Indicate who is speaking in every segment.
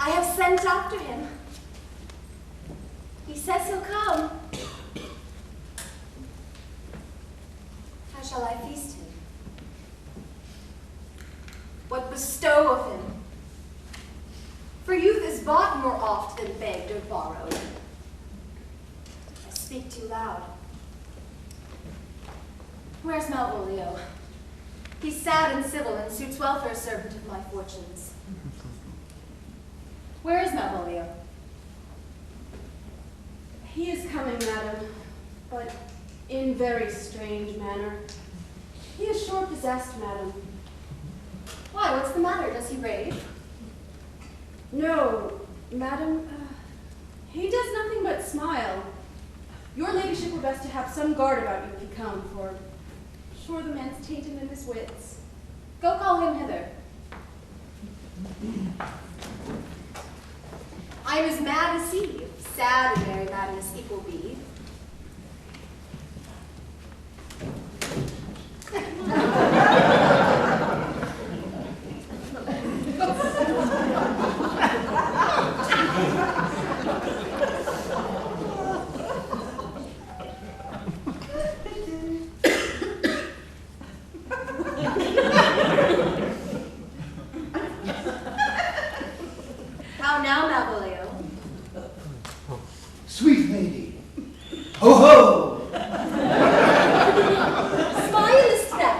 Speaker 1: I have sent after him. He says he'll come. How shall I feast him? What bestow of him? For youth is bought more oft than begged or borrowed. I speak too loud. Where's Malvolio? He's sad and civil and suits well for a servant of my fortunes. Where is Malvolio?
Speaker 2: He is coming, madam, but in very strange manner. He is short possessed, madam.
Speaker 1: Why, what's the matter? Does he rave?
Speaker 2: No, madam, he does nothing but smile. Your ladyship were best to have some guard about you if he come, for sure the man's tainted in his wits.
Speaker 1: Go call him hither. I am as mad as he. Sad and merry madness equal be. How now, Malvolio?
Speaker 3: Sweet lady, ho ho!
Speaker 1: Smilest thou?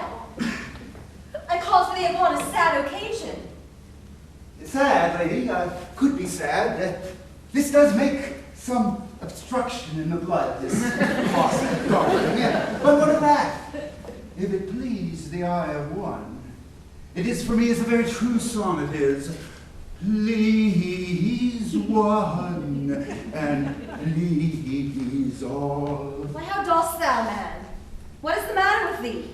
Speaker 1: I called for thee upon a sad occasion.
Speaker 3: Sad, lady, I could be sad. This does make some obstruction in the blood, this costly garden. Yeah. But what of that? If it please the eye of one, it is for me as a very true sonnet is. Please one, and please all.
Speaker 1: Why, how dost thou, man? What is the matter with thee?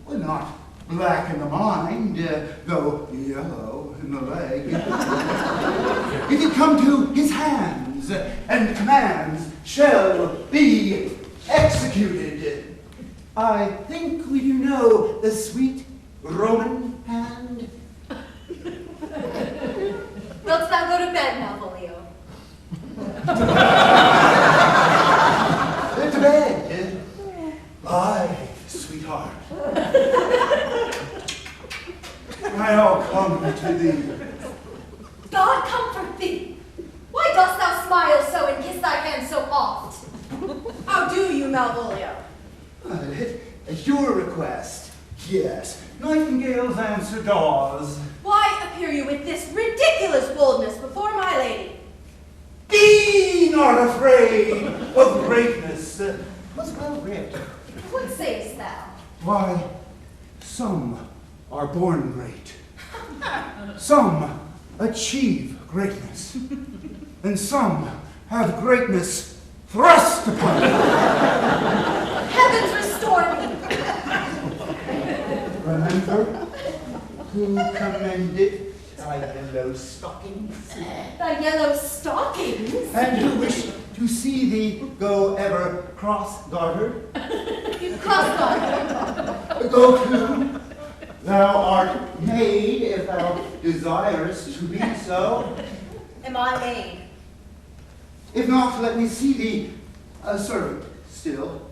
Speaker 3: Well, not black in the mind, though yellow in the leg. If you come to his hands, and commands shall be executed. I think we do know the sweet Roman hand.
Speaker 1: Wilt thou go to bed, Malvolio?
Speaker 3: To bed. Aye, sweetheart. I'll come to thee.
Speaker 1: God comfort thee! Why dost thou smile so and kiss thy hand so oft?
Speaker 2: How do you, Malvolio?
Speaker 3: At your request, yes. Nightingales answer daws.
Speaker 2: Why appear you with this ridiculous boldness before my lady?
Speaker 3: Be not afraid of greatness. Was well read.
Speaker 1: What sayest thou?
Speaker 3: Why, some are born great. Some achieve greatness. And some have greatness thrust upon them.
Speaker 1: Heavens restore me!
Speaker 3: Remember who commended thy yellow stockings?
Speaker 1: Thy yellow stockings?
Speaker 3: And who wished to see thee go ever cross-gartered?
Speaker 1: Cross-gartered.
Speaker 3: Go to. Thou art made if thou desirest to be so.
Speaker 1: Am I made?
Speaker 3: If not, let me see thee a servant still.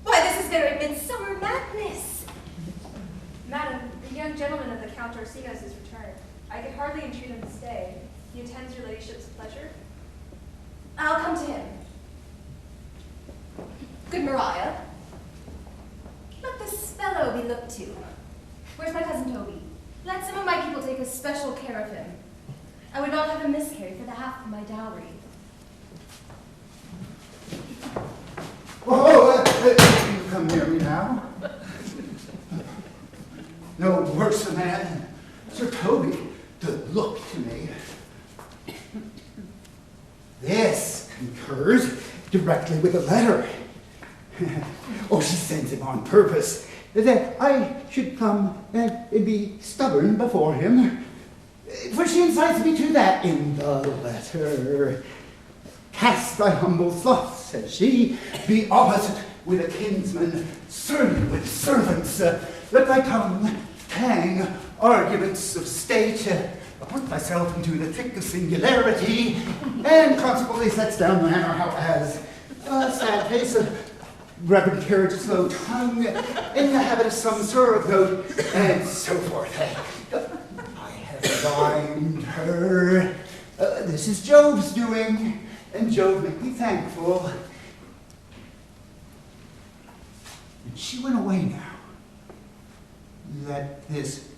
Speaker 1: Why, this is very midsummer madness.
Speaker 4: Madam, the young gentleman of the Count Orsino's is returned. I could hardly entreat him to stay. He attends your ladyship's pleasure.
Speaker 1: I'll come to him. Good Maria, let this fellow be looked to. Where's my cousin Toby? Let some of my people take especial care of him. I would not have him miscarry for the half of my dowry.
Speaker 3: You come near me now. No worse a man than Sir Toby to look to me. This concurs directly with the letter. Oh, she sends him on purpose, that I should come and be stubborn before him. For she incites me to that in the letter. Cast thy humble thoughts, says she, be opposite with a kinsman, surly with servants. Let thy tongue tang arguments of state, puts thyself into the thick of singularity, and consequently sets down the manner how as a sad face, a rapid carriage, a slow tongue, in the habit of some surrogate, and so forth. I have divined her. This is Job's doing, and Job make me thankful. And she went away now. Let this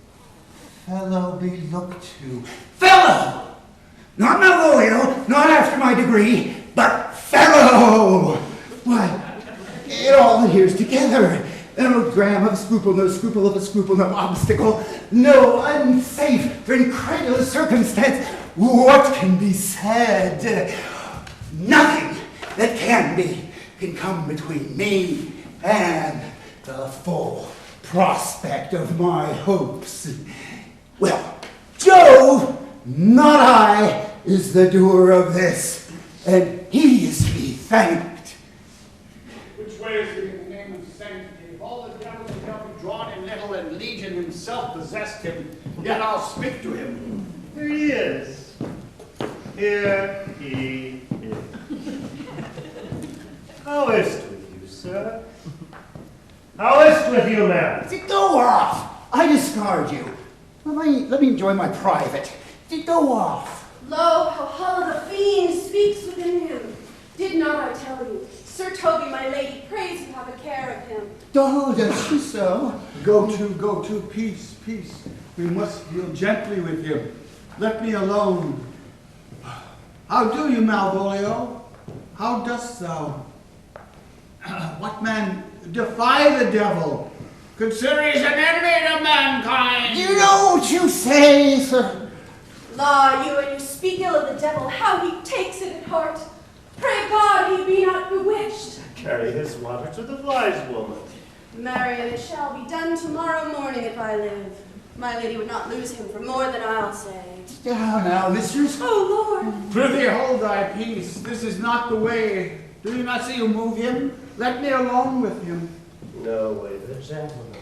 Speaker 3: fellow be looked to. Fellow! Not Malvolio, not after my degree, but fellow! Why, it all adheres together. No gram of a scruple, no scruple of a scruple, no obstacle, no unsafe or incredulous circumstance. What can be said? Nothing that can come between me and the full prospect of my hopes. Well, Jove, not I, is the doer of this, and he is to be thanked.
Speaker 5: Which way is it in the name of sanctity? If all the devils shall be drawn in little, and Legion himself possessed him, yet I'll speak to him.
Speaker 6: Here he is. Here he is. How is it with you, sir? How is it with you, man?
Speaker 3: Go off! I discard you. Let me enjoy my private. Go off.
Speaker 2: Lo, how hollow the fiend speaks within him. Did not I tell you? Sir Toby, my lady, prays you have a care of him.
Speaker 3: Oh, does she so?
Speaker 5: Go to, peace, peace. We must deal gently with him. Let me alone. How do you, Malvolio? How dost thou? What man defy the devil? Consider he's an enemy to mankind.
Speaker 3: You know what you say, sir.
Speaker 2: La, you and you speak ill of the devil, how he takes it at heart. Pray God he be not bewitched.
Speaker 6: Carry his water to the wise woman.
Speaker 2: Marry, and it shall be done tomorrow morning if I live. My lady would not lose him for more than I'll say.
Speaker 3: Now, mistress.
Speaker 2: Oh, Lord.
Speaker 5: Prithee, hold thy peace. This is not the way. Do you not see you move him? Let me alone with him.
Speaker 6: No way, the gentleman.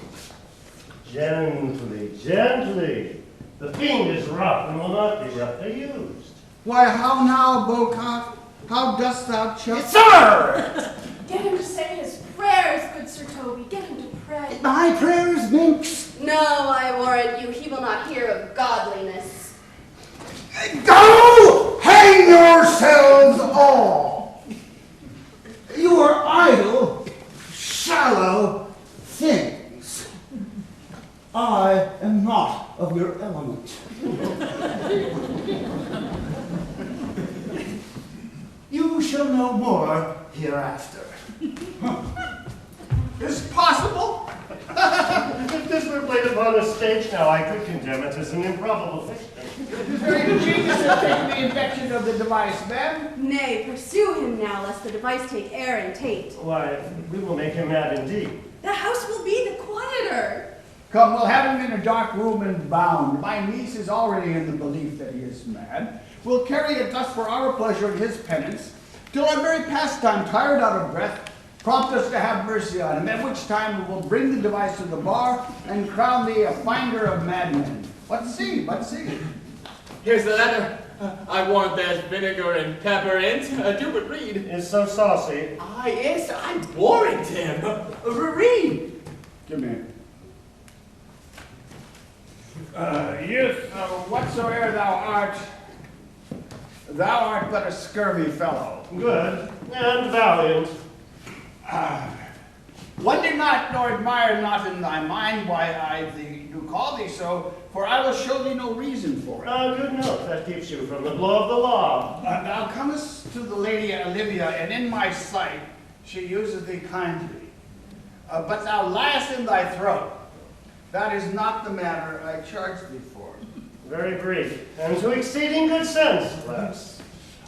Speaker 6: Gently, gently. The fiend is rough and will not be roughly used.
Speaker 5: Why, how now, Bocat? How dost thou chuck?
Speaker 3: Sir!
Speaker 2: Get him to say his prayers, good Sir Toby. Get him to pray.
Speaker 3: My prayers, minx.
Speaker 2: No, I warrant you, he will not hear of godliness.
Speaker 3: Go! Hang yourselves all! You are idle, shallow things. I am not of your element. You shall know more hereafter.
Speaker 5: Is it possible?
Speaker 6: If this were played upon a stage now, I could condemn it as an improbable fiction.
Speaker 5: It is very ingenious to take the invention of the device, ma'am.
Speaker 2: Nay, pursue him now, lest the device take air and tate.
Speaker 6: Why, we will make him mad indeed.
Speaker 2: The house will be the quieter.
Speaker 5: Come, we'll have him in a dark room and bound. My niece is already in the belief that he is mad. We'll carry it thus for our pleasure and his penance, till our very pastime, tired out of breath, prompt us to have mercy on him, at which time we will bring the device to the bar and crown thee a finder of madmen. What see?
Speaker 7: Here's the letter. I warrant there's vinegar and pepper in it. Do but read.
Speaker 6: Is so saucy.
Speaker 7: Ah, yes, I warrant him. Read.
Speaker 5: Give me. Youth, whatsoe'er thou art but a scurvy fellow.
Speaker 6: Good and valiant.
Speaker 5: Wonder not nor admire not in thy mind why I do call thee so, for I will show thee no reason for it.
Speaker 6: Good note, that keeps you from the blow of the law.
Speaker 5: Thou comest to the lady Olivia, and in my sight she useth thee kindly. But thou liest in thy throat. That is not the matter I charge thee for.
Speaker 6: Very brief, and to exceeding good sense, lass.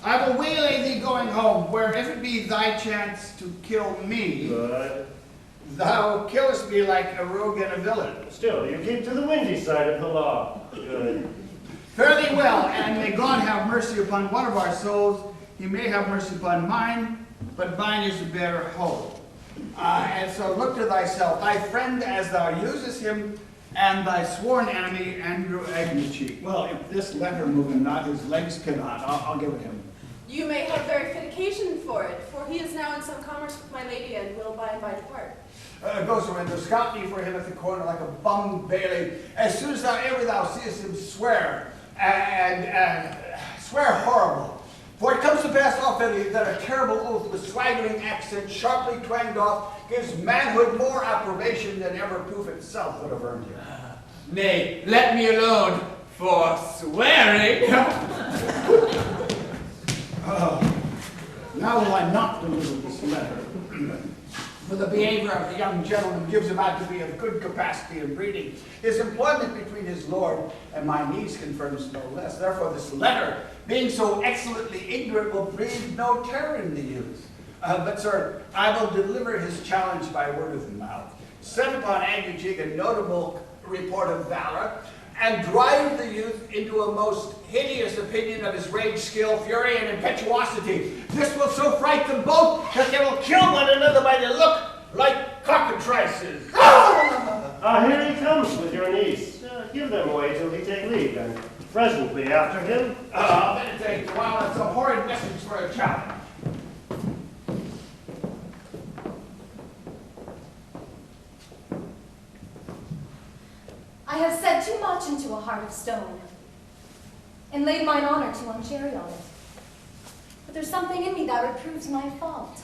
Speaker 5: I will waylay thee going home, where if it be thy chance to kill me,
Speaker 6: Good.
Speaker 5: thou killest me like a rogue and a villain.
Speaker 6: Still, you keep to the windy side of the law. Good.
Speaker 5: Fare thee well, and may God have mercy upon one of our souls. He may have mercy upon mine, but mine is a better whole. And so look to thyself, thy friend as thou usest him, and thy sworn enemy, Andrew Agnecheek. Well, if this letter move him not, his legs cannot. I'll give it him.
Speaker 2: You may have very fit occasion for it, for he is now in some commerce with my lady and will by and by depart.
Speaker 5: Go, Surrender, scout me for him at the corner like a bum bailey. As soon as thou seest him, swear, and swear horrible. For it comes to pass often that a terrible oath with swaggering accent, sharply twanged off, gives manhood more approbation than ever proof itself would have earned you.
Speaker 7: Nay, let me alone for swearing.
Speaker 5: Now will I not deliver this letter. For the behavior of the young gentleman gives him out to be of good capacity and breeding. His employment between his lord and my niece confirms no less. Therefore this letter, being so excellently ignorant, will breed no terror in the youth. But sir, I will deliver his challenge by word of mouth. Set upon Agnecheek a notable report of valor, and drive the youth into a most hideous opinion of his rage, skill, fury, and impetuosity. This will so fright them both that they will kill one another by the look like cockatrices.
Speaker 6: Here he comes with your niece. Give them away till he take leave, and presently after him.
Speaker 5: Meditate while it's a horrid message for a challenge.
Speaker 1: I have said too much into a heart of stone, and laid mine honor to one cherry on it. But there's something in me that reproves my fault.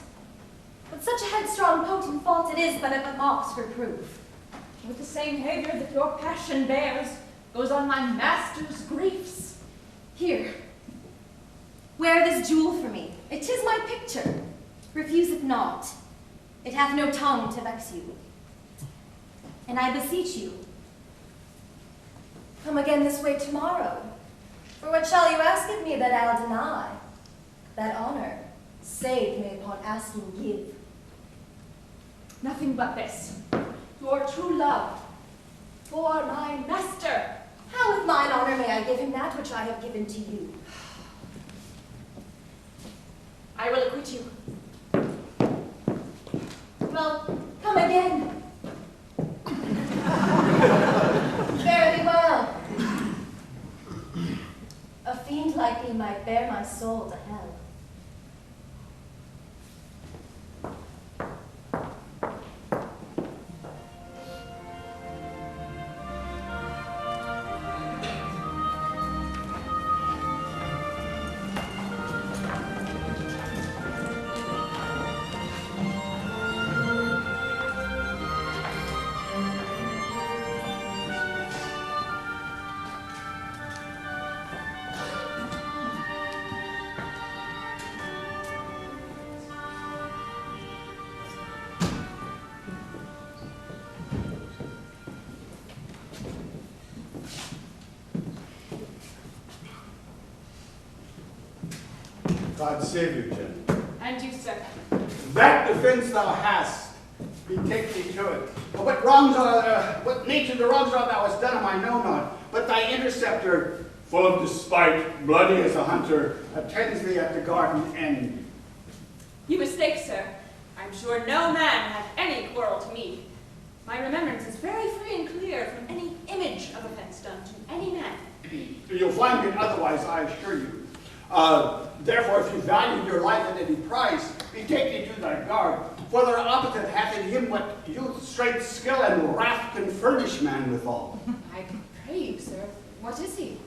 Speaker 1: But such a headstrong, potent fault it is that it mocks reproof.
Speaker 8: With the same behavior that your passion bears, goes on my master's griefs.
Speaker 1: Here, wear this jewel for me. It is my picture. Refuse it not. It hath no tongue to vex you. And I beseech you, come again this way tomorrow. For what shall you ask of me that I'll deny? That honor, saved me upon asking give.
Speaker 8: Nothing but this, your true love for my master.
Speaker 1: How with mine honor may I give him that which I have given to you?
Speaker 8: I will acquit you.
Speaker 1: Well, come again. Fare thee well. A fiend like me might bear my soul to hell.
Speaker 5: God save you, gentlemen.
Speaker 8: And you, sir.
Speaker 5: That defense thou hast, betake thee to it. What nature the wrongs are thou hast done him, I know not. But thy interceptor, full of despite, bloody as a hunter, attends thee at the garden end.
Speaker 8: You mistake, sir. I'm sure no man had any quarrel to me. My remembrance is very free and clear from any image of offense done to any man.
Speaker 5: You'll find it otherwise, I assure you. Therefore, if you value your life at any price, betake thee to thy guard. For their opposite hath in him what youth, strength, skill, and wrath can furnish man withal.
Speaker 8: I pray you, sir. What is he?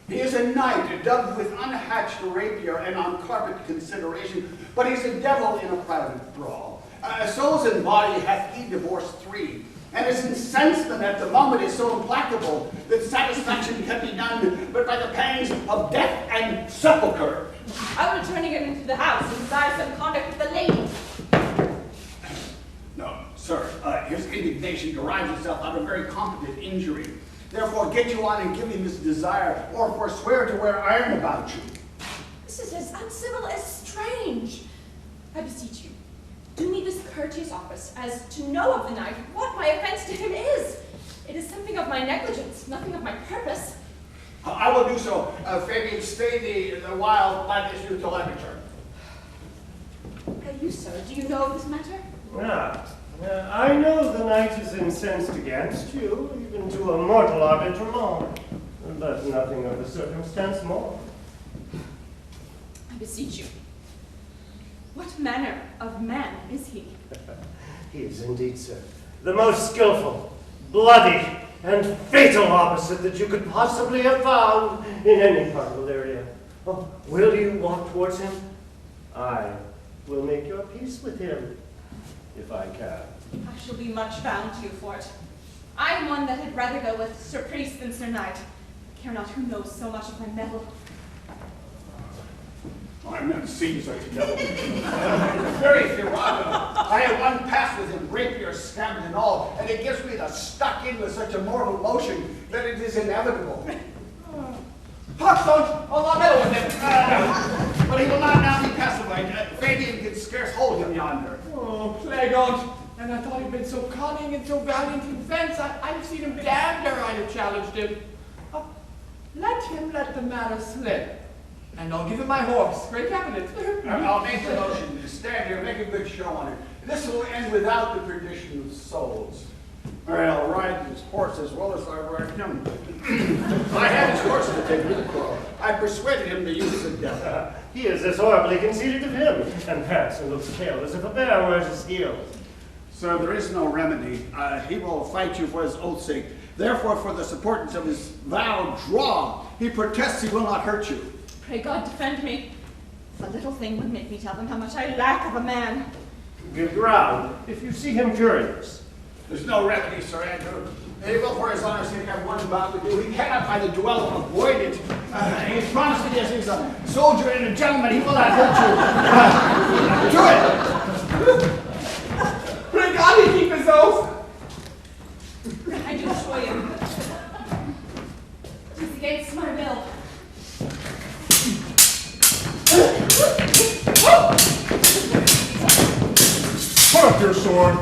Speaker 5: He is a knight, dubbed with unhatched rapier and on carpet consideration, but he's a devil in a private brawl. Souls and body hath he divorced three, and his incensement at the moment is so implacable that satisfaction can be done but by the pangs of death and sepulchre.
Speaker 8: I will turn again into the house and desire some conduct with the lady.
Speaker 5: No, sir, his indignation derives itself out of very competent injury. Therefore, get you on and give him his desire, or forswear to wear iron about you.
Speaker 8: This is as uncivil as strange. I beseech you, do me this courteous office as to know of the knight what my offense to him is. It is something of my negligence, nothing of my purpose.
Speaker 5: I will do so. Fabian, stay thee the while by this youth till I return.
Speaker 8: You, sir, do you know of this matter?
Speaker 6: Ah, I know the knight is incensed against you, even to a mortal arbitrament, but nothing of the circumstance more.
Speaker 8: I beseech you. What manner of man is he?
Speaker 6: He is indeed, sir, the most skillful, bloody, and fatal opposite that you could possibly have found in any part of Illyria. Oh, will you walk towards him? I will make your peace with him, if I can.
Speaker 8: I shall be much bound to you for it. I am one that had rather go with Sir Priest than Sir Knight. I care not who knows so much of my mettle.
Speaker 5: I've never seen such a devil. Very Firado. I had one pass with him, rapier, scabbard and all, and it gives me the stuck in with such a mortal motion that it is inevitable. Hawkstone, I'll not meddle with him. But he will not now be pacified. Fabian can scarce hold him yonder.
Speaker 7: Oh, plague on't. And I thought he'd been so cunning and so valiant in fence. I'd have seen him damned ere I'd have challenged him. Let him let the matter slip. And I'll give him my horse. Great cabinet.
Speaker 5: I'll make the motion to stand here, make a good show on it. This will end without the perdition of souls. I'll ride his horse as well as I ride him. I had his horse to take me to quarrel. I persuaded him to use the devil.
Speaker 6: He is as horribly conceited of him, and pants and looks pale as if a bear wears his heels.
Speaker 5: Sir, there is no remedy. He will fight you for his oath's sake. Therefore, for the supportance of his vow, draw. He protests he will not hurt you.
Speaker 8: Pray God defend me. The little thing would make me tell them how much I lack of a man.
Speaker 6: Give ground, if you see him curious.
Speaker 5: There's no remedy, Sir Andrew. He will, for his honor's sake, have one bout with you. He cannot by the duel avoid it. He's promised me as he's a soldier and a gentleman, he will not hurt you. Do it!
Speaker 7: Pray God he keep his oath.
Speaker 8: I do assure you. It is against my will.
Speaker 9: Put up your sword.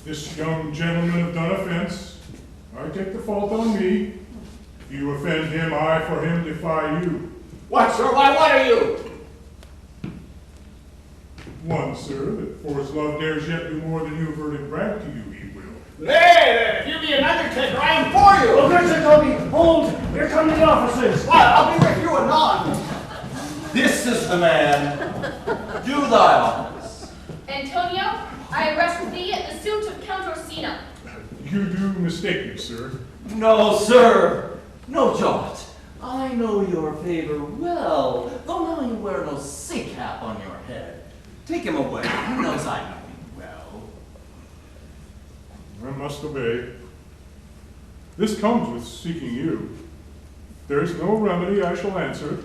Speaker 9: This young gentleman have done offense. I take the fault on me. If you offend him, I for him defy you.
Speaker 5: What, sir? Why, what are you?
Speaker 9: One, sir, that for his love dares yet do more than you have heard him brag to you, he will.
Speaker 5: Nay, if you be an undertaker, I am for you.
Speaker 6: Oh, good Sir Toby, hold! Here come the officers.
Speaker 5: What? I'll be with you anon.
Speaker 10: This is the man. Do thy office.
Speaker 1: Antonio, I arrest thee at the suit of Count Orsina.
Speaker 9: You do mistake me, sir.
Speaker 10: No, sir. No jot. I know your favor well, though now you wear no sea cap on your head. Take him away. He knows I know him well.
Speaker 9: I must obey. This comes with seeking you. There is no remedy, I shall answer.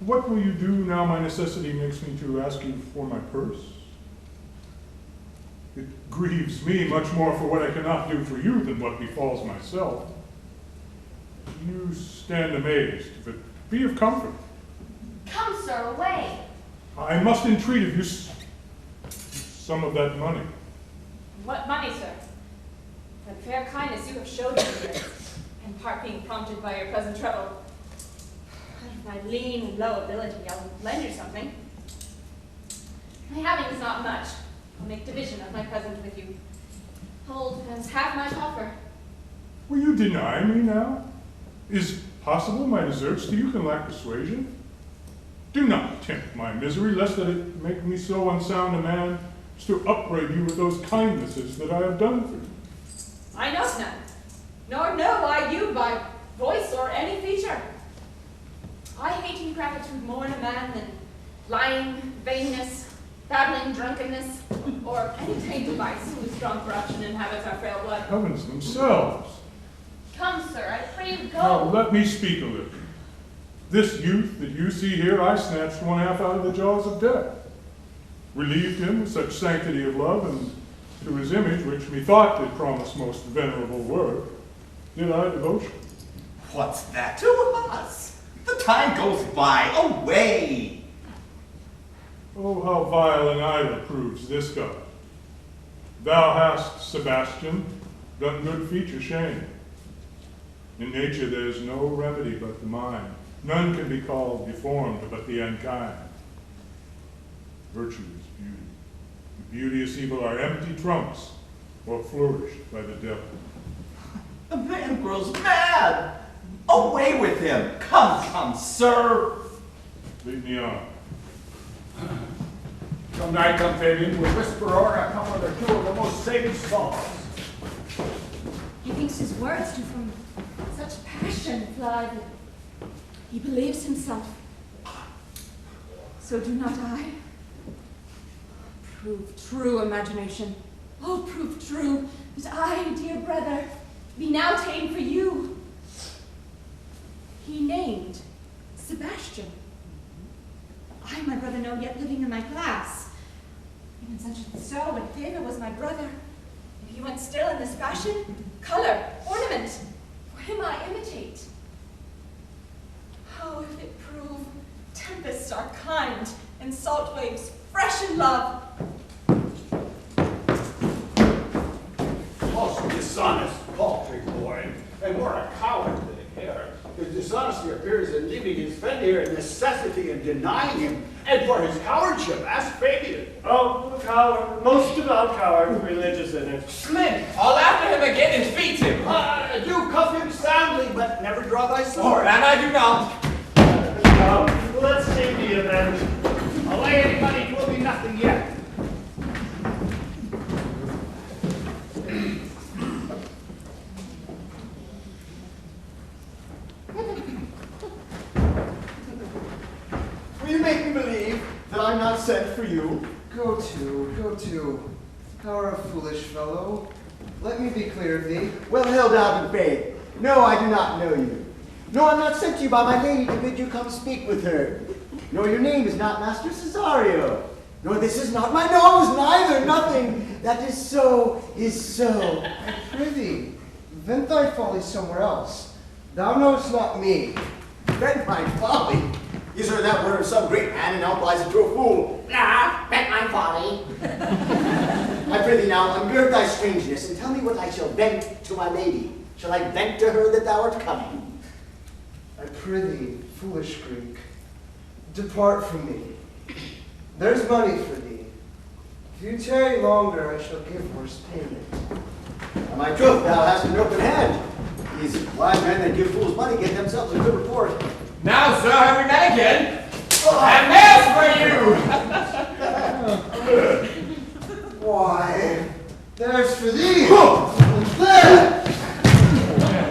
Speaker 9: What will you do now my necessity makes me to ask you for my purse? It grieves me much more for what I cannot do for you than what befalls myself. You stand amazed, but be of comfort.
Speaker 1: Come, sir, away.
Speaker 9: I must entreat of you some of that money.
Speaker 8: What money, sir? For the fair kindness you have showed me here, in part being prompted by your present trouble. Out of my lean and low ability, I'll lend you something. My having is not much. I'll make division of my present with you. Hold as half my coffer.
Speaker 9: Will you deny me now? Is possible my deserts to you can lack persuasion? Do not tempt my misery, lest that it make me so unsound a man as to upbraid you with those kindnesses that I have done for you.
Speaker 8: I know none, nor know I you by voice or any feature. I hate ingratitude more in a man than lying, vainness, babbling, drunkenness, or any tainted vice whose strong corruption inhabits our frail blood.
Speaker 9: Heavens themselves.
Speaker 1: Come, sir, I pray you
Speaker 9: Now
Speaker 1: go.
Speaker 9: let me speak a little. This youth that you see here, I snatched one half out of the jaws of death. Relieved him with such sanctity of love, and to his image, which methought did promise most venerable work, did I devotion.
Speaker 10: What's that to us? The time goes by. Away.
Speaker 9: Oh, how vile and idle proves this God. Thou hast, Sebastian, done good feature shame. In nature there is no remedy but the mind. None can be called deformed but the unkind. Virtue is beauty. Beauteous evil are empty trunks, or flourished by the devil.
Speaker 10: The man grows mad. Away with him. Come, sir.
Speaker 9: Lead me on.
Speaker 5: Come nigh, come Fabian, we'll whisper o'er a couple or two of the most sage songs.
Speaker 8: He thinks his words do from such passion fly that he believes himself. So do not I. Prove true, imagination. Oh, prove true that I, dear brother, be now ta'en for you. He named Sebastian. I, my brother, know yet living in my class. Even such and so, and David was my brother. If he went still in this fashion, color, ornament, for him I imitate. Oh, if it prove tempests are kind, and salt waves fresh in love.
Speaker 5: Most dishonest, paltry boy, and more a coward than a care. His dishonesty appears in leaving his friend here in necessity and denying him, and for his cowardship, ask Fabian.
Speaker 6: Oh, coward, most devout coward, religious in it.
Speaker 7: Slid, I'll after him again and defeat him.
Speaker 5: Do cuff him soundly, but never draw thy
Speaker 7: Or,
Speaker 5: sword.
Speaker 7: and I do not.
Speaker 6: Now, let's see the event.
Speaker 5: Allay anybody, 'twill be nothing yet.
Speaker 11: Will you make me believe that I'm not sent for you? Go to, go to. How are a foolish fellow? Let me be clear of thee. Well held out in faith. No, I do not know you. No, I'm not sent to you by my lady to bid you come speak with her. Nor your name is not Master Cesario. Nor this is not my nose, neither, nothing. That is so, is so. I prithee, vent thy folly somewhere else. Thou knowest not me.
Speaker 3: Vent my folly. Is there that word of some great man and now applies it to a fool? Nah, vent my folly. I prithee now, ungird thy strangeness, and tell me what I shall vent to my lady. Shall I vent to her that thou art coming?
Speaker 11: I prithee, foolish Greek, depart from me. There's money for thee. If you tarry longer, I shall give worse payment.
Speaker 3: On my troth, thou hast an open hand. These wise men that give fools money get themselves a good report.
Speaker 7: Now, sir, have we met again? And there's for you!
Speaker 11: Why, there's for thee. And there.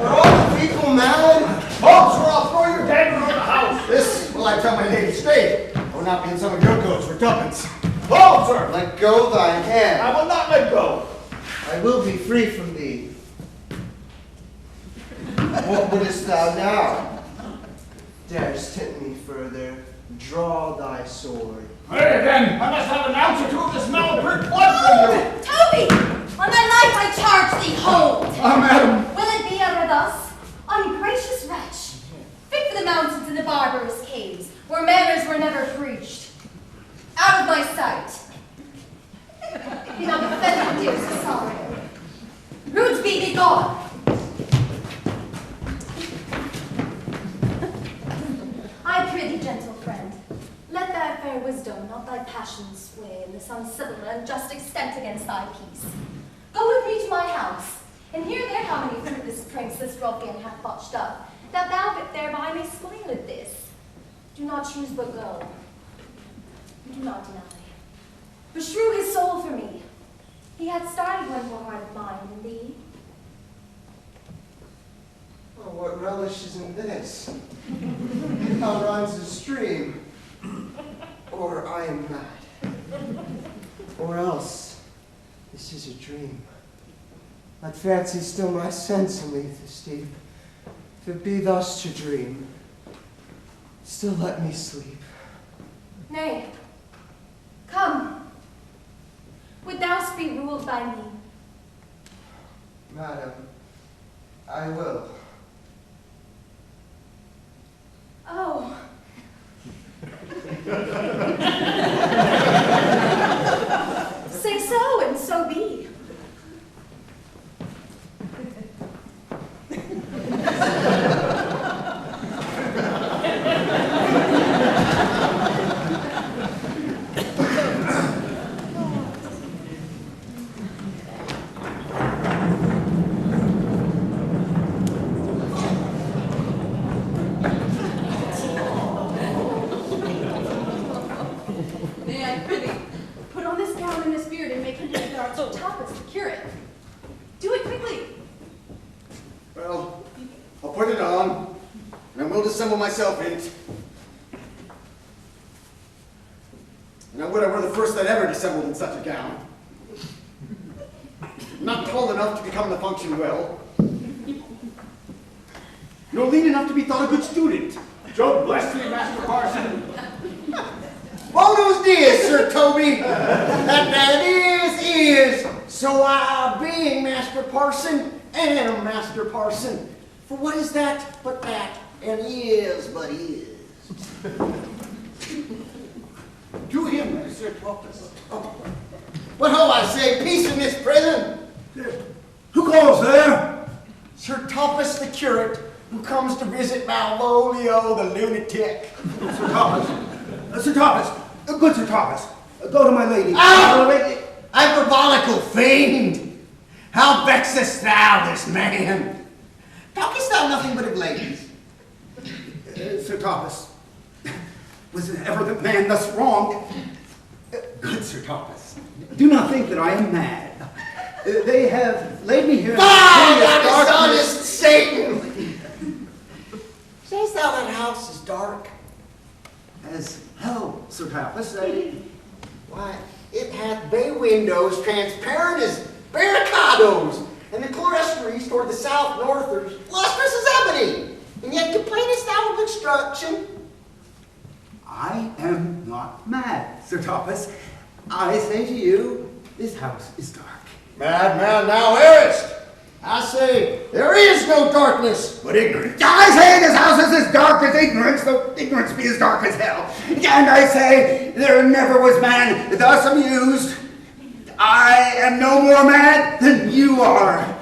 Speaker 11: Are all the people mad?
Speaker 5: Folks, or I'll throw your dagger over the house.
Speaker 3: This will I tell my lady straight. I will not be in some of your coats for tuppence.
Speaker 5: Hold, sir.
Speaker 11: Let go thy hand.
Speaker 5: I will not let go.
Speaker 11: I will be free from thee. What wouldest thou now? Darest tempt me further. Draw thy sword.
Speaker 5: Hey, then, I must have an ounce or two of this malapert blood from you.
Speaker 1: Toby! On thy life I charge thee, hold!
Speaker 5: Madam.
Speaker 1: Will it be ever thus? Ungracious wretch! Fit for the mountains and the barbarous caves, where manners were never preached. Out of my sight! Be not offended, dear Cesario. Rudes be gone! I prithee, gentle friend, let thy fair wisdom, not thy passions, sway in this uncivil and unjust extent against thy peace. Go with me to my house, and hear there how many fruit this prince, this ruffian, hath botched up, that thou thereby may spoil it this. Do not choose but go. Do not deny. Beshrew his soul for me. He hath started one more heart of mine in thee.
Speaker 11: Oh, what relish is in this? How runs the stream? Or I am mad. Or else, this is a dream. Let fancy still my sense and leave the steep. If it be thus to dream, still let me sleep.
Speaker 1: Nay, come. Would thou be ruled by me?
Speaker 11: Madam, I will.
Speaker 1: Oh. Say so, and so be.
Speaker 11: and will dissemble myself in it. And I would I were the first that ever dissembled in such a gown. Not tall enough to become the function well, nor lean enough to be thought a good student.
Speaker 5: Joe bless thee, Master Parson.
Speaker 11: Buenos dias, Sir Toby. That is. So being Master Parson, am Master Parson. For what is that but that, and is but is.
Speaker 5: To him, Sir TWELFTH.
Speaker 11: What ho, I say, peace in this prison.
Speaker 3: Who calls there?
Speaker 11: Sir Thomas the curate, who comes to visit Malvolio the lunatic.
Speaker 3: Sir Thomas. Sir Thomas. Good Sir Thomas. Go to my lady.
Speaker 11: Hyperbolical fiend! How vexest thou this man? Talkest thou nothing but of ladies?
Speaker 3: Sir Thomas. Was ever the man thus wronged? Good Sir Thomas. Do not think that I am mad. They have laid me here.
Speaker 11: Thou dishonest Satan! Sayest thou that house is dark?
Speaker 3: As hell, Sir Thomas.
Speaker 11: Why, it hath bay windows transparent as barricadoes, and the clerestories toward the south north are lustrous as ebony, and yet complainest thou of obstruction?
Speaker 3: I am not mad, Sir Thomas. I say to you, this house is dark.
Speaker 11: Madman, thou errest! I say, there is no darkness but ignorance.
Speaker 3: I say this house is as dark as ignorance, though ignorance be as dark as hell. And I say, there never was man thus amused. I am no more mad than you are.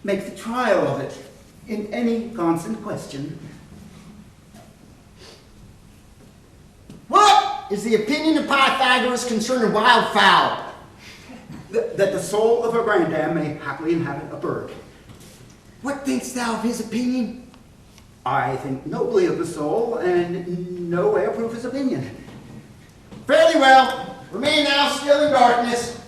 Speaker 3: Make the trial of it in any constant question.
Speaker 11: What is the opinion of Pythagoras concerning wildfowl?
Speaker 3: That the soul of a grandam may happily inhabit a bird.
Speaker 11: What thinkst thou of his opinion?
Speaker 3: I think nobly of the soul, and no way approve his opinion.
Speaker 11: Fairly well. Remain thou still in darkness.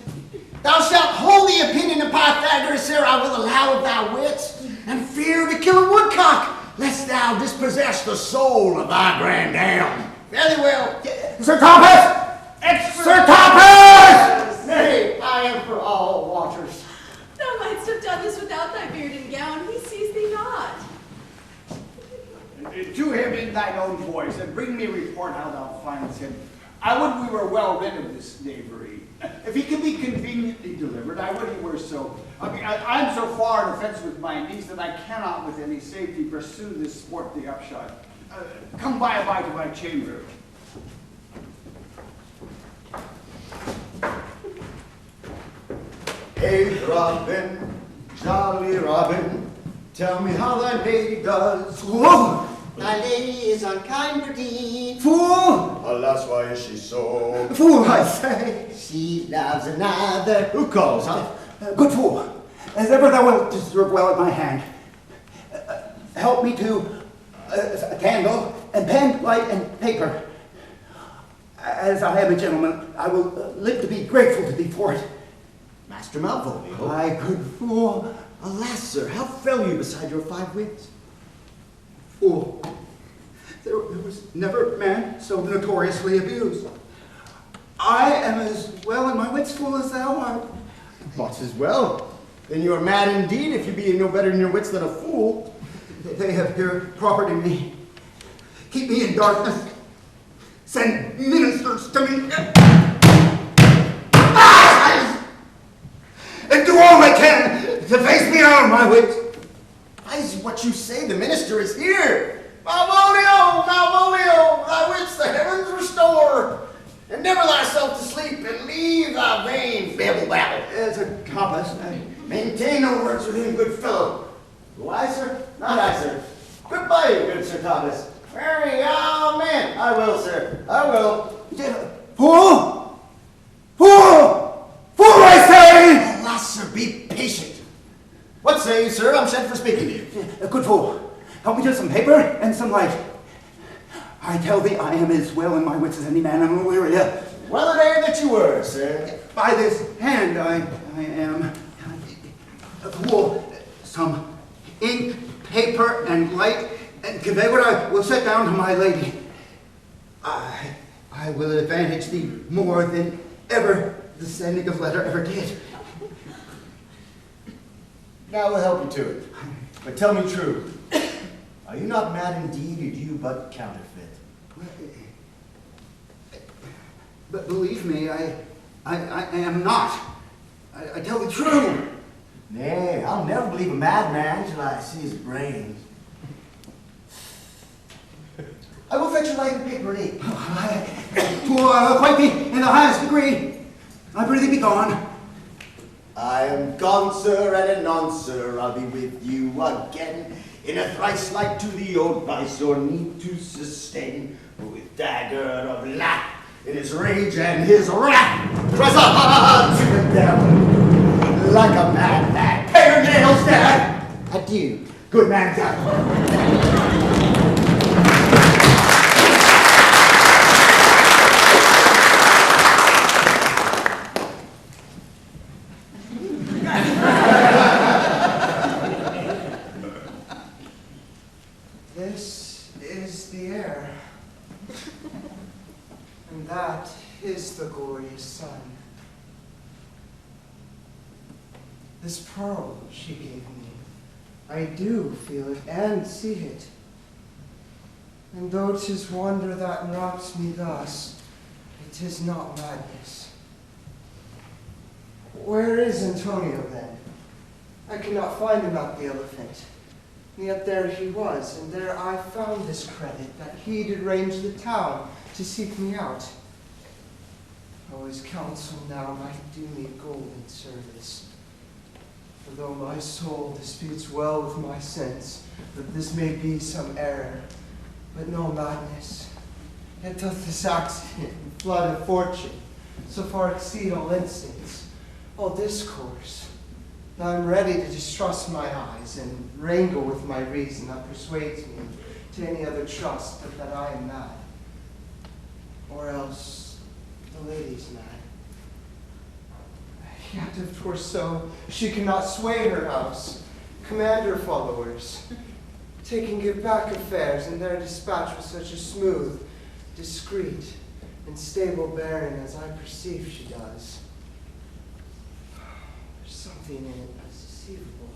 Speaker 11: Thou shalt hold the opinion of Pythagoras, ere I will allow of thy wits, and fear to kill a woodcock, lest thou dispossess the soul of thy grandam. Fairly well.
Speaker 3: Sir Thomas! Sir Thomas!
Speaker 11: Nay, I am for all waters.
Speaker 2: Thou mightst have done this without thy beard and gown. He sees thee not.
Speaker 5: To him in thine own voice, and bring me report how thou findest him. I would we were well rid of this knavery. If he can be conveniently delivered, I would he were so. I'm so far in offense with my niece that I cannot with any safety pursue this sport the upshot. Come by to my chamber.
Speaker 11: Hey, Robin, jolly Robin, tell me how thy lady does.
Speaker 3: Whoa!
Speaker 11: Thy lady is unkind indeed.
Speaker 3: Fool!
Speaker 11: Alas, why is she so?
Speaker 3: Fool, I say!
Speaker 11: She loves another. Who calls, huh?
Speaker 3: Good fool, as ever thou wilt deserve well at my hand. Help me to a candle, and pen, light, and paper. As I am a gentleman, I will live to be grateful to thee for it.
Speaker 11: Master Malvolio.
Speaker 3: My good fool.
Speaker 11: Alas, sir, how fell you beside your 5 wits?
Speaker 3: Fool. There was never man so notoriously abused. I am as well in my wits, fool, as thou art.
Speaker 11: What's as well? Then you are mad indeed if you be no better in your wits than a fool.
Speaker 3: They have here property me. Keep me in darkness. Send ministers to me. And do all they can to face me out of my wits.
Speaker 11: Why is what you say? The minister is here. Malvolio, Malvolio, thy wits the heavens restore. And never thyself to sleep, and leave thy vain babble babble.
Speaker 3: As a compass,
Speaker 11: Maintain no words with him, good fellow. Do I, sir? Not I, sir. Goodbye, good Sir Thomas. Very man. I will, sir. I will.
Speaker 3: Fool! Fool! Fool, I say!
Speaker 11: Alas, sir, be patient. What say you, sir? I'm sent for speaking to you.
Speaker 3: Good fool, help me to some paper and some light. I tell thee, I am as well in my wits as any man in Illyria.
Speaker 11: Well a day that you were, sir.
Speaker 3: By this hand I am. Fool, some ink, paper and light and convey what I will set down to my lady. I will advantage thee more than ever the sending of letter ever did.
Speaker 11: Now we'll help you to it. But tell me true. Are you not mad indeed, or do you but counterfeit?
Speaker 3: But believe me, I am not. I tell the truth.
Speaker 11: Nay, I'll never believe a madman till I see his brains. I will fetch a light and paper and ink.
Speaker 3: To acquaint thee in the highest degree, I pray thee be gone.
Speaker 11: I am gone, sir, and anon, sir, I'll be with you again. In a thrice like to the old vice, or need to sustain, with dagger of laugh, in his rage and his wrath, tries on to the devil, like a madman. Pay your nails, Dad! Adieu, good man, Dad.
Speaker 12: This is the air, and that is the glorious sun. This pearl she gave me, I do feel it and see it. And though 'tis wonder that enwraps me thus, it is not madness. Where is Antonio then? I cannot find him at the Elephant. And yet there he was, and there I found this credit, that he did range the town to seek me out. Oh, his counsel now might do me golden service. For though my soul disputes well with my sense, that this may be some error, but no madness, yet doth this accident and flood of fortune so far exceed all instincts, all discourse, that I'm ready to distrust my eyes and wrangle with my reason that persuades me to any other trust but that I am mad, or else the lady's mad. Yet if 'twere so, she cannot sway her house, command her followers, take and give back affairs in their dispatch with such a smooth, discreet, and stable bearing as I perceive she does. There's something in it that's deceivable.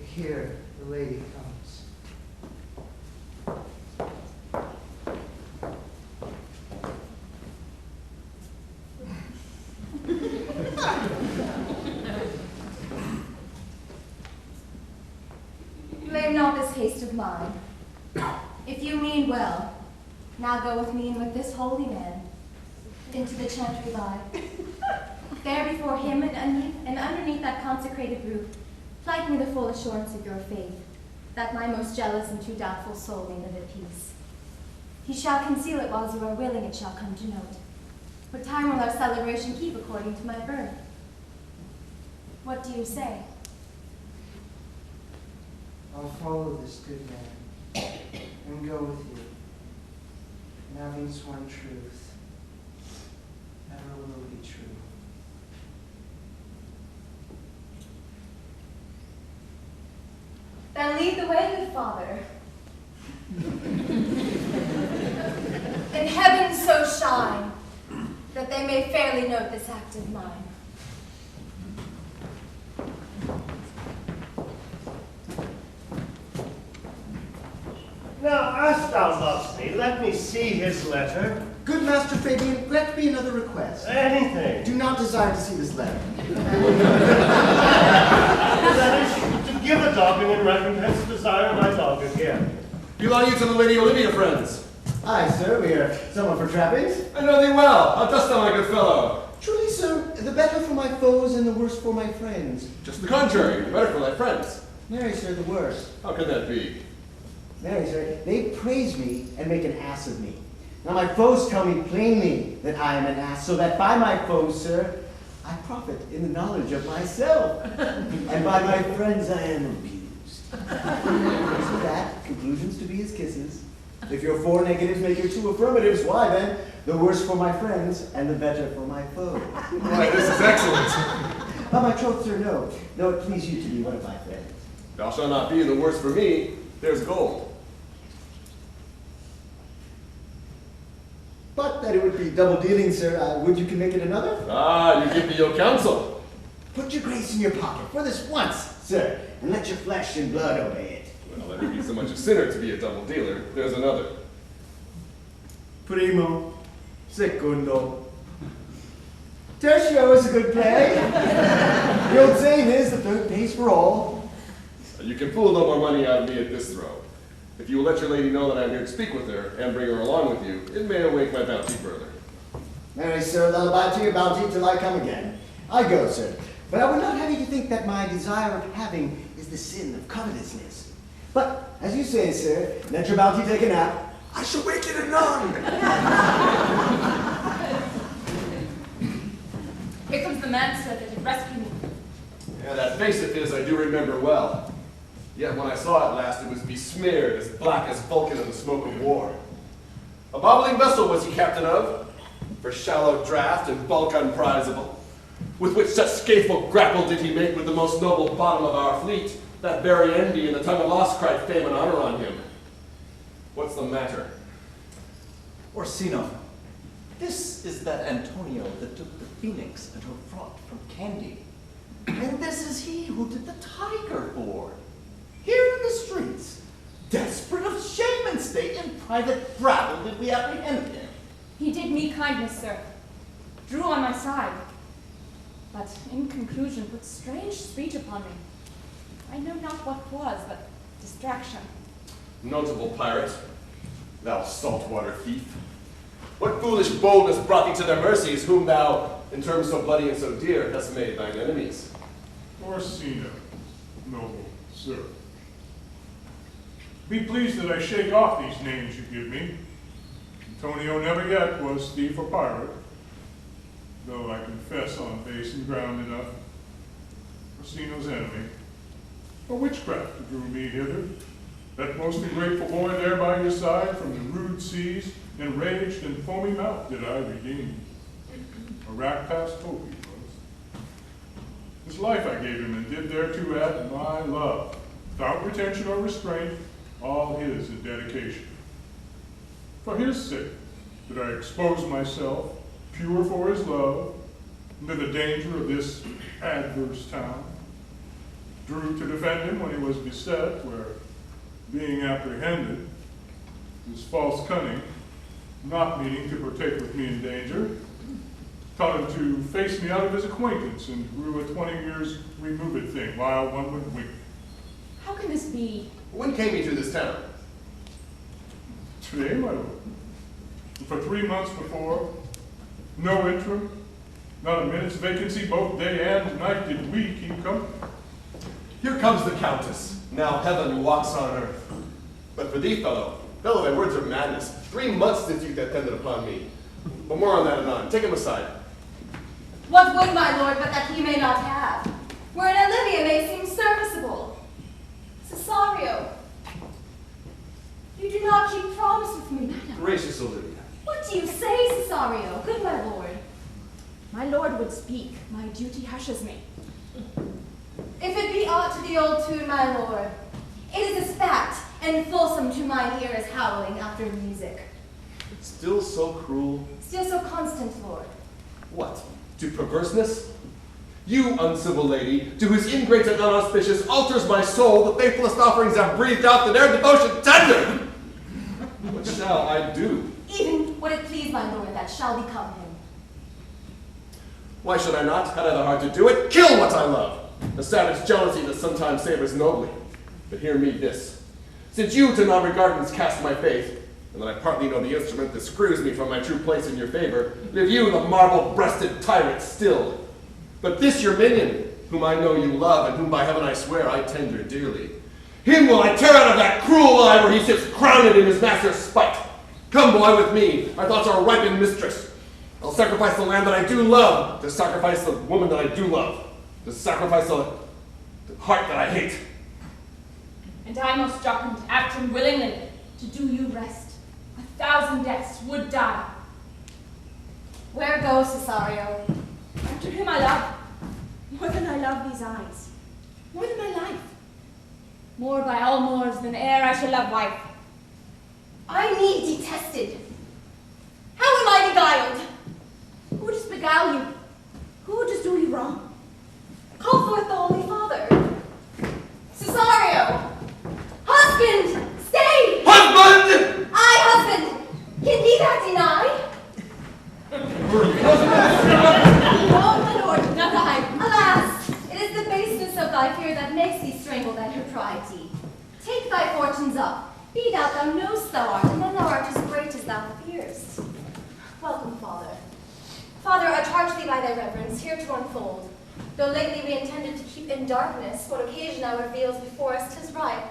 Speaker 12: Here the lady comes.
Speaker 1: Blame not this haste of mine. If you mean well, now go with me and with this holy man into the chantry lie. There before him and underneath that consecrated roof, plight me the full assurance of your faith, that my most jealous and too doubtful soul may live at peace. He shall conceal it whiles you are willing it shall come to note. What time will our celebration keep according to my birth? What do you say?
Speaker 12: I'll follow this good man and go with you, and having sworn truth, ever will be true.
Speaker 1: Then lead the way, good father. And heaven so shine, that they may fairly note this act of mine.
Speaker 6: Now, as thou lovest me, let me see his letter.
Speaker 11: Good Master Fabian, grant me another request.
Speaker 6: Anything.
Speaker 11: Do not desire to see this letter.
Speaker 6: That is, to give a dogging in recompense of desire my dog again.
Speaker 13: Belong you to the Lady Olivia, friends?
Speaker 11: Aye, sir, we are someone for trappings.
Speaker 13: I know thee well. How dost thou, my good fellow?
Speaker 11: Truly, sir, the better for my foes and the worse for my friends.
Speaker 13: Just the contrary, the better for thy friends.
Speaker 11: Marry, sir, the worse.
Speaker 13: How can that be?
Speaker 11: Marry, sir, they praise me and make an ass of me. Now my foes tell me plainly that I am an ass, so that by my foes, sir, I profit in the knowledge of myself. And by my friends I am abused. So that, conclusions to be as kisses. If your 4 negatives make your 2 affirmatives, why then, the worse for my friends and the better for my foes.
Speaker 13: Why, this is excellent.
Speaker 11: but my troth, sir, no, though it please you to be one of my friends.
Speaker 13: Thou shalt not be the worse for me. There's gold.
Speaker 11: But that it would be double dealing, sir, would you can make it another?
Speaker 13: Ah, you give me your counsel.
Speaker 11: Put your grace in your pocket for this once, sir, and let your flesh and blood obey it.
Speaker 13: Well, let me be so much a sinner to be a double dealer. There's another.
Speaker 11: Primo, secundo. Tertio is a good play. The old saying is the third pays for all.
Speaker 13: You can fool no more money out of me at this throw. If you will let your lady know that I am here to speak with her and bring her along with you, it may awake my bounty further.
Speaker 11: Marry, sir, lullaby to your bounty till I come again. I go, sir, but I would not have you to think that my desire of having is the sin of covetousness. But, as you say, sir, let your bounty take a nap. I shall wake it anon.
Speaker 8: Here comes the man, sir, that did rescue me.
Speaker 13: Yeah, that face of his I do remember well. Yet when I saw it last, it was besmeared as black as Vulcan in the smoke of war. A bobbling vessel was he captain of, for shallow draught and bulk unprizable, with which such scaffold grapple did he make with the most noble bottom of our fleet, that very envy and the tongue of us cried fame and honor on him. What's the matter?
Speaker 10: Orsino, this is that Antonio that took the Phoenix and her fraught from Candy. And this is he who did the tiger board. Here in the streets, desperate of shame and state, in private brabble did we apprehend him.
Speaker 8: He did me kindness, sir. Drew on my side. But in conclusion put strange speech upon me. I know not what was, but distraction.
Speaker 13: Notable pirate, thou saltwater thief. What foolish boldness brought thee to their mercies, whom thou, in terms so bloody and so dear, hast made thine enemies?
Speaker 9: Orsino, noble sir. Be pleased that I shake off these names you give me. Antonio never yet was thief or pirate, though I confess on base and ground enough. Orsino's enemy, a witchcraft drew me hither. That most ungrateful boy there by your side, from the rude seas, enraged and foamy mouth did I redeem. A rack past hope he was. His life I gave him, and did thereto add my love, without retention or restraint, all his in dedication. For his sake did I expose myself, pure for his love, into the danger of this adverse town. Drew to defend him when he was beset, where, being apprehended, his false cunning, not meaning to partake with me in danger, taught him to face me out of his acquaintance, and grew a 20 years removed thing, while one would wink.
Speaker 8: How can this be?
Speaker 13: When came you to this town?
Speaker 9: Today, my lord. And for 3 months before, no interim, not a minute's vacancy, both day and night did we keep company.
Speaker 13: Here comes the Countess. Now heaven walks on earth. But for thee, fellow, thy words are madness. 3 months since you attended upon me. But more on that anon. Take him aside.
Speaker 1: What would my lord but that he may not have? Wherein Olivia may seem serviceable. Cesario, you do not keep promise with me, madam.
Speaker 13: Gracious Olivia.
Speaker 1: What do you say, Cesario, good my lord?
Speaker 8: My lord would speak. My duty hushes me.
Speaker 1: If it be aught to the old tune, my lord, it is as fat and fulsome to mine ear as howling after music.
Speaker 13: Still so cruel?
Speaker 1: Still so constant, lord.
Speaker 13: What? To perverseness? You, uncivil lady, to whose ingrate and unauspicious altars my soul the faithless offerings have breathed out the their devotion tender! What shall I do?
Speaker 1: Even what it please my lord, that shall become him.
Speaker 13: Why should I not, had I the heart to do it, kill what I love? A savage jealousy that sometimes savors nobly. But hear me this. Since you to non-regardance cast my faith, and that I partly know the instrument that screws me from my true place in your favor, live you the marble-breasted tyrant still. But this your minion, whom I know you love, and whom by heaven I swear I tender dearly, him will I tear out of that cruel eye where he sits crowned in his master's spite. Come, boy, with me. My thoughts are ripened, mistress. I'll sacrifice the land that I do love to sacrifice the woman that I do love, to sacrifice the heart that I hate.
Speaker 8: And I most jocund act him willingly to do you rest. 1,000 deaths would die.
Speaker 1: Where goes Cesario?
Speaker 8: After him I love. More than I love these eyes. More than my life. More by all moors than e'er I shall love wife.
Speaker 1: I need detested. How am I beguiled?
Speaker 8: Who does beguile you? Who does do you wrong?
Speaker 1: Call forth the Holy Father. Cesario! Husband! Stay!
Speaker 13: Husband!
Speaker 1: I, husband! Can he that deny? No, my lord, not I. Alas, it is the baseness of thy fear that makes thee strangle thy propriety. Take thy fortunes up. Be thou knowest thou art, and then thou art as great as thou fearest. Welcome, Father. Father, I charge thee by thy reverence here to unfold. Though lately we intended to keep in darkness, what occasion thou reveals before us, 'tis right.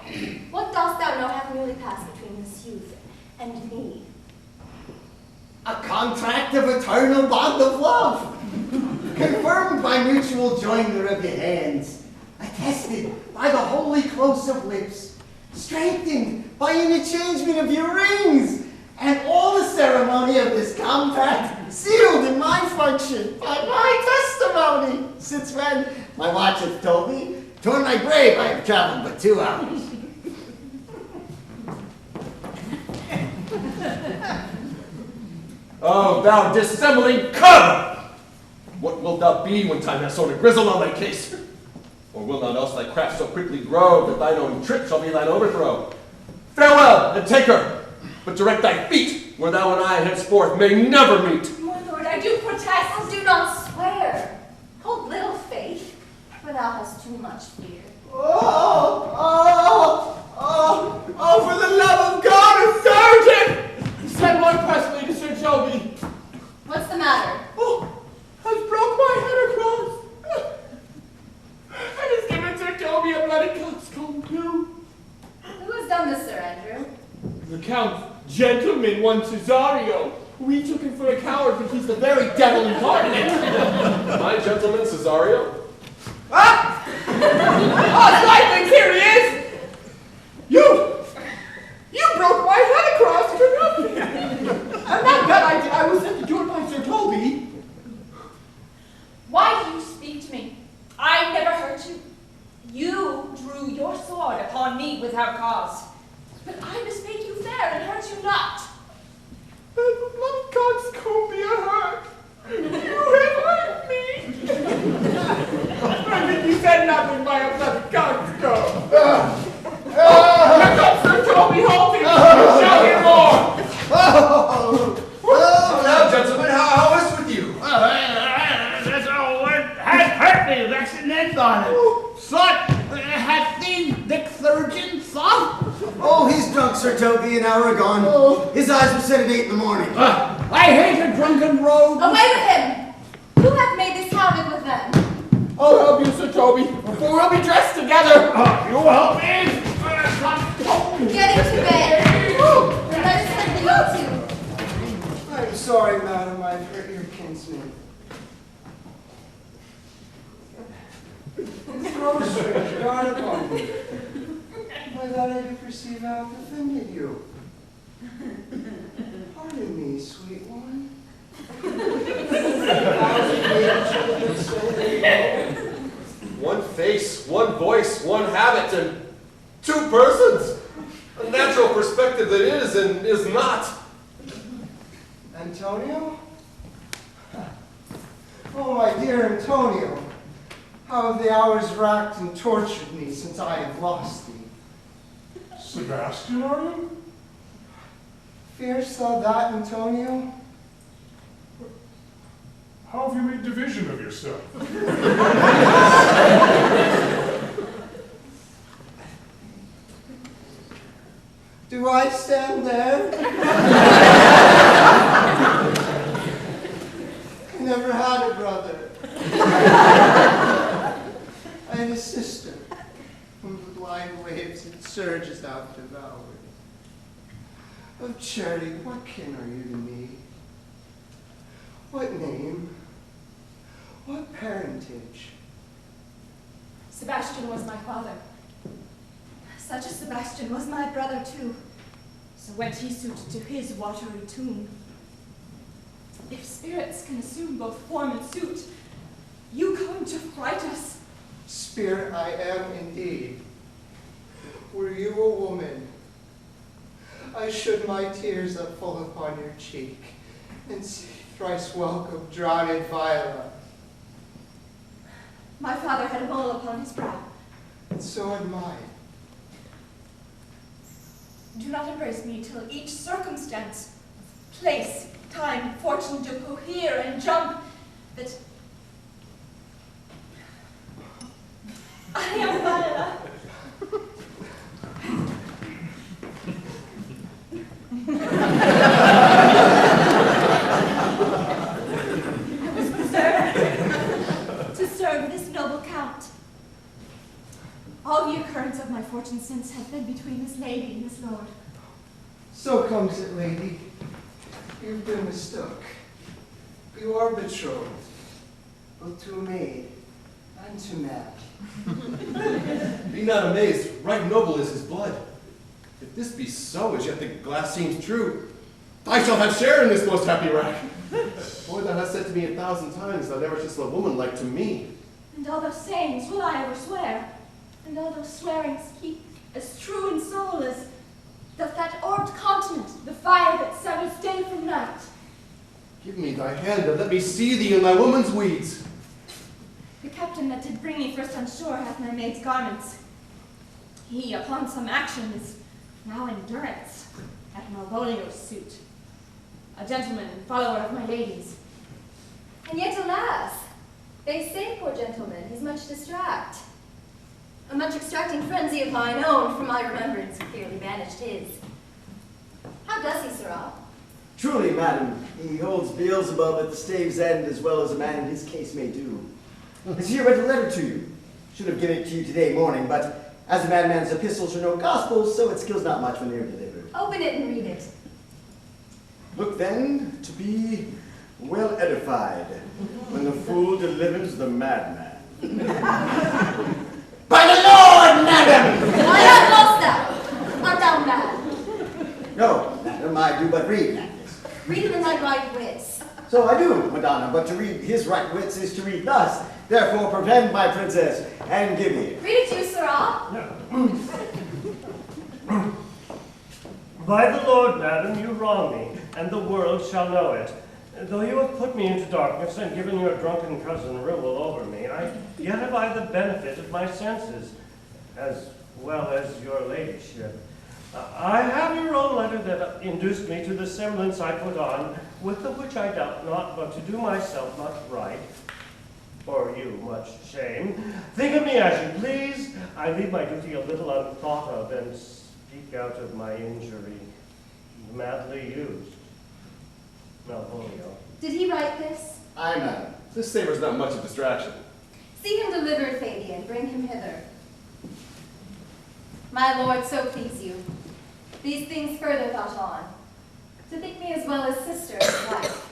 Speaker 1: What dost thou know hath newly passed between this youth and me?
Speaker 12: A contract of eternal bond of love, confirmed by mutual joinder of your hands, attested by the holy close of lips, strengthened by an interchangement of your rings, and all the ceremony of this compact sealed in my function by my testimony, since when my watch hath told me, toward my grave I have traveled but 2 hours.
Speaker 13: Oh, thou dissembling cub! What wilt thou be when time has sown a grizzle on thy case? Or will not else thy craft so quickly grow that thine own trip shall be thine overthrow? Farewell, and take her, but direct thy feet where thou and I henceforth may never meet.
Speaker 1: My lord, I do protest. Do not swear. Hold little faith, for thou hast too much fear.
Speaker 7: Oh, for the love of God, a sergeant! Send one personally to Sir Toby.
Speaker 1: What's the matter?
Speaker 7: Oh, has broke my head across. And has given Sir Toby a bloody coxcomb too.
Speaker 1: Who has done this, Sir Andrew?
Speaker 7: The Count's gentleman, one Cesario. We took him for a coward, but he's the very devil incarnate.
Speaker 13: My gentleman Cesario?
Speaker 7: Ah! Oh, Slightlings, here he is! You broke my head across for nothing! And not that I was sent to do it by Sir Toby.
Speaker 8: Why do you speak to me? I never hurt you. You drew your sword upon me without cause. But I mistake you fair and hurt you not.
Speaker 7: And the bloody coxcomb be a hurt. You have hurt me. I think you said nothing by a bloody coxcomb. Here comes Sir Toby halting. Shall hear more.
Speaker 11: Now, gentlemen, how is with you?
Speaker 5: This old word has hurt me. That's an end on it. Slut, hath seen the surgeon, son?
Speaker 12: Oh, he's drunk, Sir Toby, an hour agone. His eyes were set at 8 in the morning.
Speaker 5: I hate a drunken rogue.
Speaker 1: Away with him! Who hath made this havoc with them?
Speaker 7: I'll help you, Sir Toby, before we'll be dressed together.
Speaker 5: You help me?
Speaker 1: Get into bed. And let us send you to.
Speaker 12: I'm sorry, madam, I've hurt your kinsman. Throw a strange guard upon me. I thought I could perceive how I've offended you. Pardon me, sweet one.
Speaker 13: One face, one voice, one habit, and 2 persons. A natural perspective that is and is not.
Speaker 12: Antonio? Oh, my dear Antonio, how have the hours racked and tortured me since I have lost thee?
Speaker 9: Sebastian, are you?
Speaker 12: Fearest thou that, Antonio?
Speaker 9: How have you made division of yourself?
Speaker 12: Do I stand there? I never had a brother. I had a sister, whom the blind waves and surges out devoured. Of charity, what kin are you to me? What name? What parentage?
Speaker 8: Sebastian was my father. Such a Sebastian was my brother too. So went he suit to his watery tomb. If spirits can assume both form and suit, You come to fright us.
Speaker 12: Spirit, I am indeed. Were you a woman, I should my tears that fall upon your cheek, and see thrice welcome drowned Viola.
Speaker 8: My father had a mole upon his brow.
Speaker 12: And so had mine.
Speaker 8: Do not embrace me till each circumstance, place, time, fortune do cohere and jump, that I am Viola. I was preserved to serve this noble count. All the occurrence of my fortune since have been between this lady and this lord.
Speaker 12: So comes it, lady. You've been mistook. You are betrothed, both to a maid and to man.
Speaker 13: Be not amazed, right noble is his blood. If this be so, as yet the glass seems true, I shall have share in this most happy rack. Boy, thou hast said to me 1,000 times, thou never shouldst a woman like to me.
Speaker 8: And all those sayings will I ever swear, and all those swearings keep as true in soul as doth that orbed continent, the fire that severs day from night.
Speaker 13: Give me thy hand, and let me see thee in thy woman's weeds.
Speaker 8: The captain that did bring me first on shore hath my maid's garments. He, upon some action, is now in durance at Malvolio's suit. A gentleman and follower of my lady's.
Speaker 1: And yet, alas, they say, poor gentleman, he's much distract. A much extracting frenzy of mine own, from my remembrance, clearly banished his. How does he, sirrah?
Speaker 14: Truly, madam, he holds Beelzebub at the stave's end as well as a man in his case may do. Has here read a letter to you. Should have given it to you today morning, but as a madman's epistles are no gospels, so it skills not much when they are delivered.
Speaker 1: Open it and read it.
Speaker 14: Look then to be well edified when the fool delivers the madman. By the Lord, madam!
Speaker 1: I have lost thou! Art thou mad?
Speaker 14: No, madam, I do but read that.
Speaker 1: Read it in thy right wits.
Speaker 14: So I do, Madonna, but to read his right wits is to read thus. Therefore, prevent my princess, and give me.
Speaker 1: Read it you, sirrah.
Speaker 6: By the Lord, madam, you wrong me, and the world shall know it. Though you have put me into darkness and given your drunken cousin rule over me, yet have I the benefit of my senses, as well as your ladyship. I have your own letter that induced me to the semblance I put on, with the which I doubt not, but to do myself much right, or you much shame. Think of me as you please. I leave my duty a little unthought of, and speak out of my injury, madly used. Malvolio.
Speaker 1: Did he write this?
Speaker 13: Aye, madam. This savors not much of distraction.
Speaker 1: See him delivered, Fabian. Bring him hither. My lord, so please you. These things further thought on, to think me as well as sister and wife.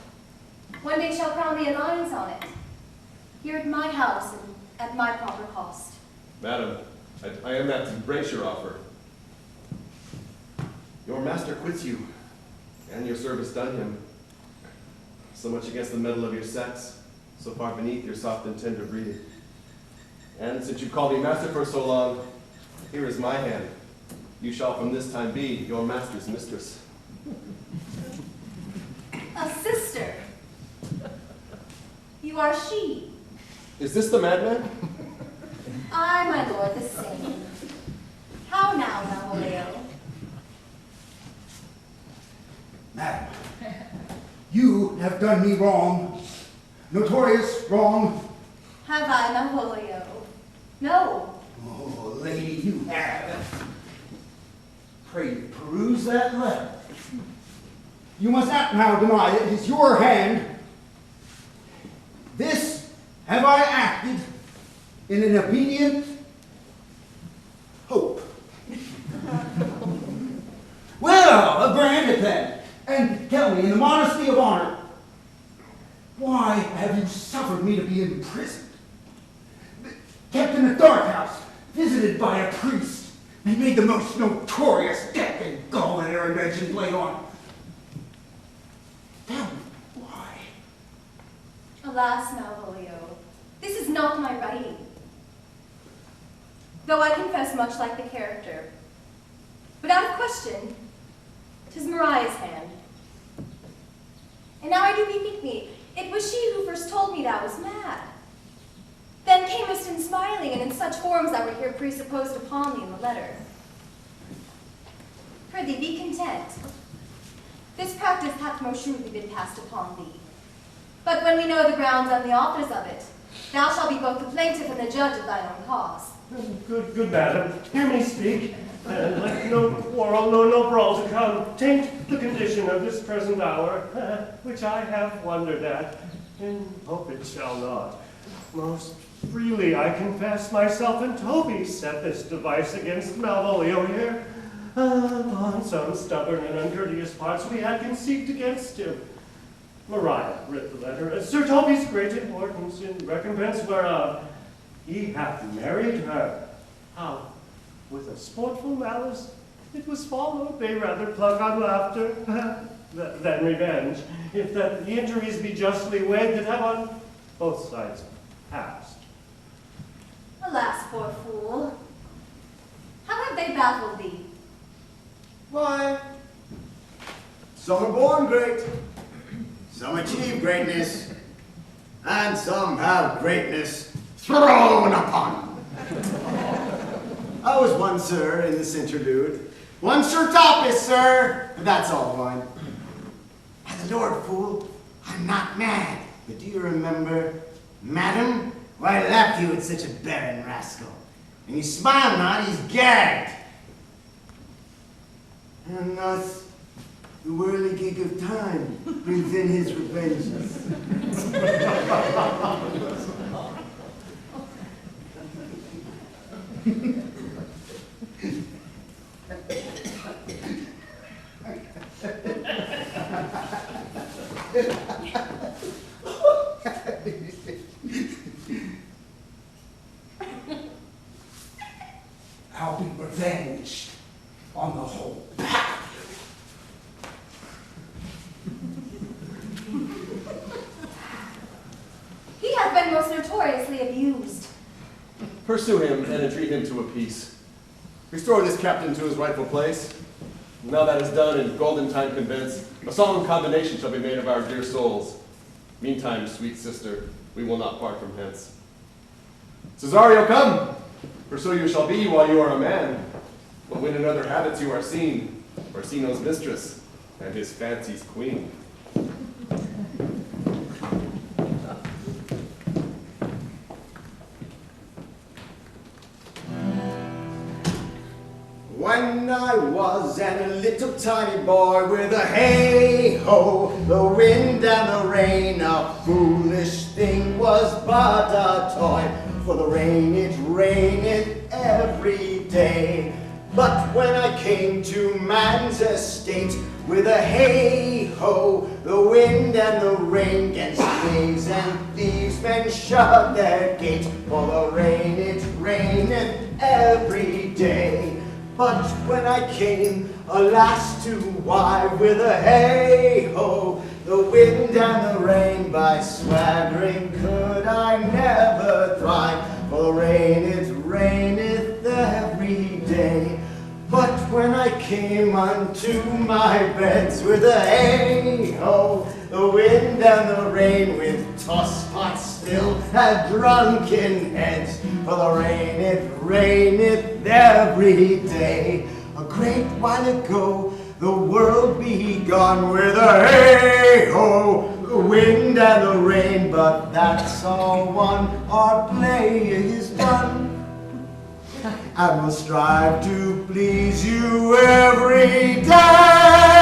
Speaker 1: One day shall crown the alliance on it, here at my house and at my proper cost.
Speaker 13: Madam, I am that to embrace your offer. Your master quits you, and your service done him. So much against the metal of your sex, so far beneath your soft and tender breeding. And since you've called me master for so long, here is my hand. You shall from this time be your master's mistress.
Speaker 1: A sister. You are she.
Speaker 13: Is this the madman?
Speaker 1: I, my lord, the same. How now, Malvolio?
Speaker 3: Madam, you have done me wrong, notorious wrong.
Speaker 1: Have I, Malvolio? No.
Speaker 3: Oh, lady, you have. Pray peruse that letter. You must not now deny it is your hand. This have I acted in an obedient hope. Well, grant it then, and tell me in the modesty of honor, why have you suffered me to be imprisoned, kept in a dark house, visited by a priest, and made the most notorious deck and gall and their invention played on? Tell me why.
Speaker 1: Alas, Malvolio, This is not my writing. Though I confess much like the character. But out of question, 'tis Mariah's hand. And now I do bethink me, it was she who first told me thou was mad. Then camest in smiling, and in such forms that were here presupposed upon thee in the letter. Prithee, be content. This practice hath most shrewdly been passed upon thee. But when we know the grounds and the authors of it, thou shalt be both the plaintiff and the judge of thine own cause.
Speaker 6: Good madam, hear me speak, and let no quarrel, no brawl to come taint the condition of this present hour, which I have wondered at, and hope it shall not. Most freely I confess myself and Toby set this device against Malvolio here. Upon some stubborn and uncourteous parts we had conceived against him. Maria writ the letter as Sir Toby's great importance, in recompense whereof he hath married her. How? With a sportful malice it was followed, they rather pluck on laughter than revenge, if that the injuries be justly weighed that have on both sides passed.
Speaker 1: Alas, poor fool. How have they baffled thee?
Speaker 14: Why, some are born great, some achieve greatness, and some have greatness thrown upon them. I was one, sir, in this interlude. One Sir Topius, sir, but that's all one. And the Lord, fool, I'm not mad, but do you remember, madam, why I laughed you at such a barren rascal? And you smile not, he's gagged. And thus, the whirligig of time brings in his revenges.
Speaker 5: I'll be revenged on the whole pack.
Speaker 1: He hath been most notoriously abused.
Speaker 13: Pursue him and entreat him to a peace. Restore this captain to his rightful place. Now that is done in golden time convinced, a solemn combination shall be made of our dear souls. Meantime, sweet sister, we will not part from hence. Cesario, come! For so you shall be while you are a man. But when in other habits you are seen, Orsino's mistress and his fancy's queen.
Speaker 14: When I was a little tiny boy with a hey-ho, the wind and the rain, a foolish thing was but a toy. For the rain, it raineth every day. But when I came to man's estate, with a hey-ho, the wind and the rain, 'gainst knaves and thieves men shut their gate. For the rain, it raineth every day. But when I came, alas, to wive, with a hey-ho, the wind and the rain, by swaggering could I never thrive. For the rain, it raineth every day. But when I came unto my beds, with a hey-ho, the wind and the rain, with tosspots still had drunken heads. For the rain, it raineth every day. A great while ago, the world begun, with a hey-ho, the wind and the rain. But that's all one, our play is done. I will strive to please you every day.